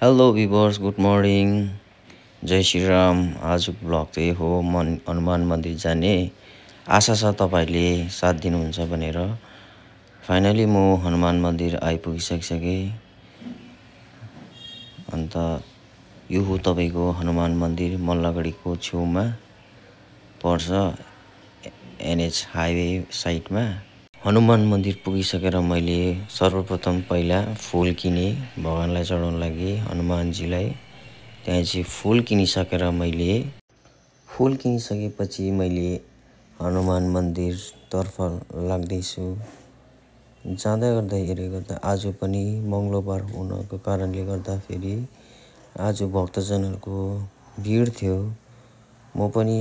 Hello viewers, good morning, जय श्रीराम। आजको blog चाहिँ हो हनुमान मन्दिर जाने। आशा छ तपाईँहरूले साथ दिनुहुन्छ भनेर। फाइनली म हनुमान मन्दिर आइपुगिसकेँ। अन्त यो हो तपाईँको हनुमान मन्दिर, मल्लगढीको छेउमा पर्छ, एनएच हाइवे साइडमा। हनुमान मन्दिर पुगिसकेर मैले सर्वप्रथम पहिला फुल किनेँ भगवानलाई चढाउन लागि, हनुमानजीलाई। त्यहाँ चाहिँ फुल किनिसकेपछि मैले हनुमान मन्दिरतर्फ लाग्दैछु। जाँदै गर्दा आज पनि मङ्गलबार हुनको कारणले गर्दाखेरि आज भक्तजनहरूको भिड थियो। म पनि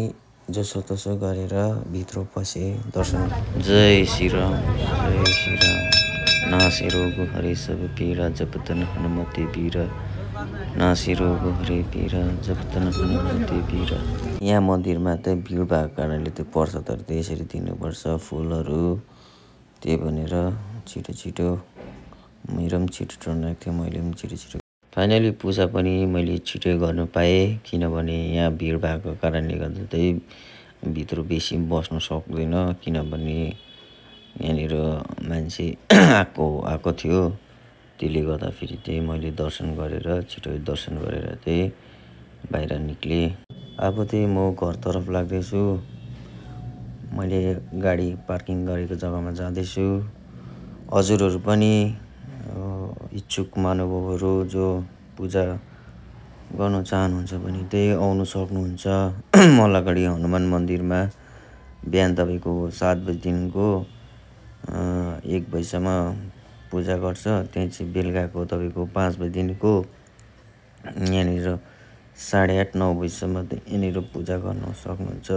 जसोतसो गरेर भित्र पसेँ दर्शन। जय श्रीराम, जय श्रीराम। नासे रोग हरे सब पीरा, जपतन हनुमते वीरा। नासे रोग हरे पीरा, जपतन हनुमते वीरा। यहाँ मन्दिरमा त भिड भएको कारणले त्यो प्रसादहरू त यसरी दिनुपर्छ, फुलहरू। त्यही भनेर छिटो मेरो पनि छिटो टर्न आएको थियो, मैले पनि छिटो। फाइनली पूजा पनि मैले छिटो गर्नु पाएँ, किनभने यहाँ भिड भएको कारणले गर्दा चाहिँ भित्र बेसी बस्नु सक्दैन, किनभने यहाँनिर मान्छे आएको थियो। त्यसले गर्दाखेरि चाहिँ मैले छिटो दर्शन गरेर चाहिँ बाहिर निक्लेँ। अब चाहिँ म घरतर्फ लाग्दैछु। मैले गाडी पार्किङ गरेको जग्गामा जाँदैछु। हजुरहरू पनि इच्छुक महानुभावहरू जो पूजा गर्न चाहनुहुन्छ भने त्यही आउनु सक्नुहुन्छ। मल्लगढी हनुमान मन्दिरमा बिहान तपाईँको 7 बजीदेखिको 1 बजीसम्म पूजा गर्छ। त्यहाँ चाहिँ बेलुकाको तपाईँको 5 बजीदेखिको यहाँनिर 8:30-9 बजीसम्म यहाँनिर पूजा गर्न सक्नुहुन्छ।